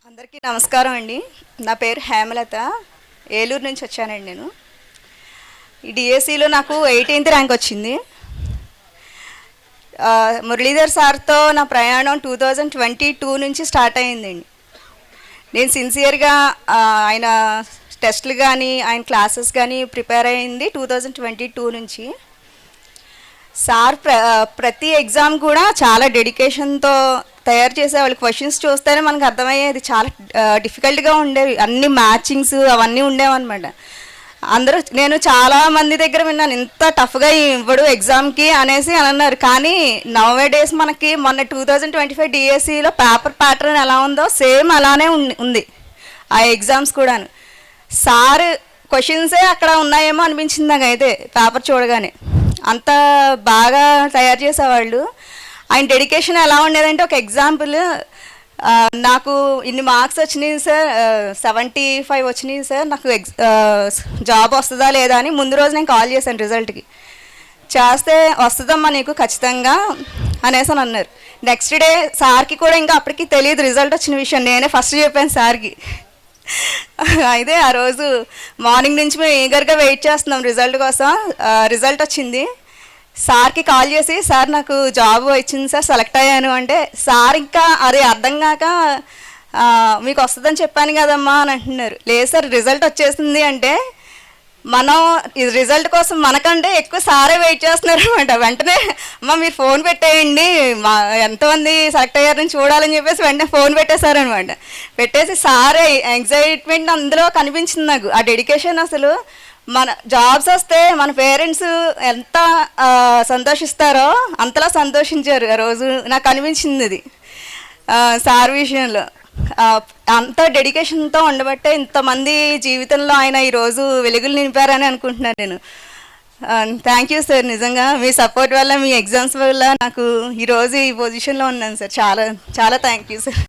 అందరికీ నమస్కారం అండి. నా పేరు హేమలత. ఏలూరు నుంచి వచ్చానండి నేను. ఈ డిఎస్సిలో నాకు 18th ర్యాంక్ వచ్చింది. మురళీధర్ సార్తో నా ప్రయాణం 2022 నుంచి స్టార్ట్ అయిందండి. నేను సిన్సియర్గా ఆయన టెస్టులు కానీ ఆయన క్లాసెస్ కానీ ప్రిపేర్ అయింది 2022 నుంచి. సార్ ప్రతి ఎగ్జామ్ కూడా చాలా డెడికేషన్తో తయారు చేసేవాళ్ళు. క్వశ్చన్స్ చూస్తేనే మనకు అర్థమయ్యేది, చాలా డిఫికల్ట్గా ఉండేవి, అన్ని మ్యాచింగ్స్ అవన్నీ ఉండేవన్నమాట. నేను చాలా మంది దగ్గర విన్నాను, ఇంత టఫ్గా ఇవ్వడు ఎగ్జామ్కి అనేసి అని అన్నారు. కానీ నవ్ డేస్ మనకి మొన్న 2025 డిఎస్సిలో పేపర్ ప్యాటర్న్ ఎలా ఉందో సేమ్ అలానే ఉంది ఆ ఎగ్జామ్స్ కూడాను. సార్ క్వశ్చన్సే అక్కడ ఉన్నాయేమో అనిపించింది నాకైతే పేపర్ చూడగానే. అంత బాగా తయారు చేసేవాళ్ళు. ఆయన డెడికేషన్ ఎలా ఉండేదంటే, ఒక ఎగ్జాంపుల్, నాకు ఇన్ని మార్క్స్ వచ్చినాయి సార్, 75 వచ్చినాయి సార్, నాకు జాబ్ వస్తుందా లేదా అని ముందు రోజు నేను కాల్ చేశాను రిజల్ట్కి. చేస్తే వస్తుందమ్మా నీకు ఖచ్చితంగా అనేసి అని అన్నారు. నెక్స్ట్ డే సార్కి కూడా ఇంకా అప్పటికి తెలియదు రిజల్ట్ వచ్చిన విషయం, నేనే ఫస్ట్ చెప్పాను సార్కి. అయితే ఆ రోజు మార్నింగ్ నుంచి మేము ఈగర్గా వెయిట్ చేస్తున్నాం రిజల్ట్ కోసం. రిజల్ట్ వచ్చింది. సార్కి కాల్ చేసి, సార్ నాకు జాబ్ వచ్చింది సార్, సెలెక్ట్ అయ్యాను అంటే, సార్ ఇంకా అది అర్థం కాక మీకు వస్తుందని చెప్పాను కదమ్మా అని అంటున్నారు. లేదు సార్ రిజల్ట్ వచ్చేసింది అంటే, మనం ఈ రిజల్ట్ కోసం మనకంటే ఎక్కువ సారే వెయిట్ చేస్తున్నారు అనమాట. వెంటనే అమ్మ మీరు ఫోన్ పెట్టేయండి, ఎంతమంది సెలెక్ట్ అయ్యారని చూడాలని చెప్పేసి వెంటనే ఫోన్ పెట్టేశారనమాట. పెట్టేసి సారే ఎగ్జైట్మెంట్ అందులో కనిపించింది నాకు. ఆ డెడికేషన్ అసలు, మన జాబ్స్ వస్తే మన పేరెంట్స్ ఎంత సంతోషిస్తారో అంతలా సంతోషించారు ఆ రోజు. నాకు అనిపించింది అది సార్ విషయంలో. అంత డెడికేషన్తో ఉండబట్టే ఇంతమంది జీవితంలో ఆయన ఈరోజు వెలుగులు నింపారని అనుకుంటున్నాను నేను. Thank you sir. నిజంగా మీ సపోర్ట్ వల్ల, మీ ఎగ్జామ్స్ వల్ల నాకు ఈరోజు ఈ పొజిషన్లో ఉన్నాను సార్. చాలా చాలా థ్యాంక్ యూ సార్.